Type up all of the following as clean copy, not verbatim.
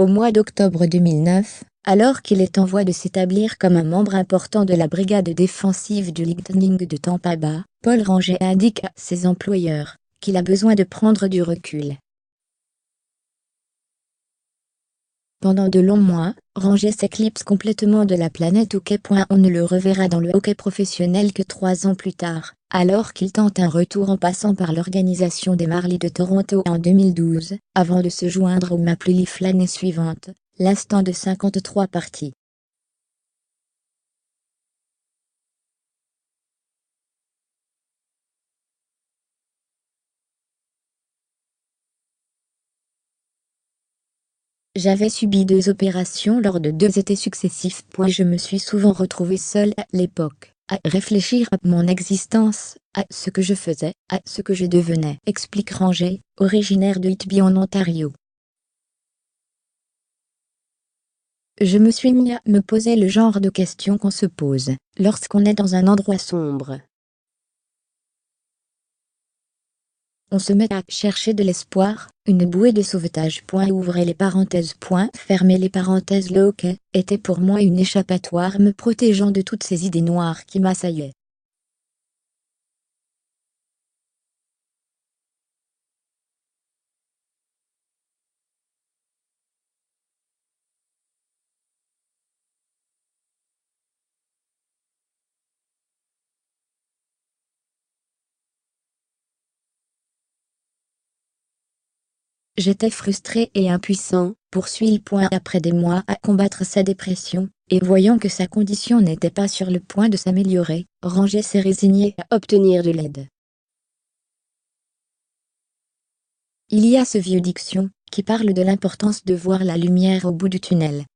Au mois d'octobre 2009, alors qu'il est en voie de s'établir comme un membre important de la brigade défensive du Lightning de Tampa Bay, Paul Ranger indique à ses employeurs qu'il a besoin de prendre du recul. Pendant de longs mois, Ranger s'éclipse complètement de la planète hockey. On ne le reverra dans le hockey professionnel que 3 ans plus tard, alors qu'il tente un retour en passant par l'organisation des Marlies de Toronto en 2012, avant de se joindre aux Maple Leafs l'année suivante, l'instant de 53 parties. J'avais subi 2 opérations lors de 2 étés successifs. Je me suis souvent retrouvé seul à l'époque, à réfléchir à mon existence, à ce que je faisais, à ce que je devenais, explique Ranger, originaire de Whitby en Ontario. Je me suis mis à me poser le genre de questions qu'on se pose lorsqu'on est dans un endroit sombre. On se met à chercher de l'espoir, une bouée de sauvetage. Ouvrez les parenthèses. Fermez les parenthèses. Le hockey était pour moi une échappatoire me protégeant de toutes ces idées noires qui m'assaillaient. J'étais frustré et impuissant, poursuit-il. Après des mois à combattre sa dépression, et voyant que sa condition n'était pas sur le point de s'améliorer, Ranger s'est résigné à obtenir de l'aide. Il y a ce vieux diction, qui parle de l'importance de voir la lumière au bout du tunnel.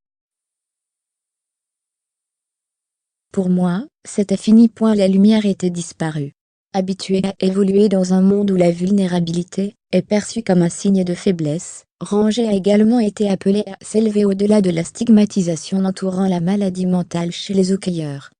Pour moi, c'était fini. La lumière était disparue. Habitué à évoluer dans un monde où la vulnérabilité est perçue comme un signe de faiblesse, Ranger a également été appelé à s'élever au-delà de la stigmatisation entourant la maladie mentale chez les hockeyeurs.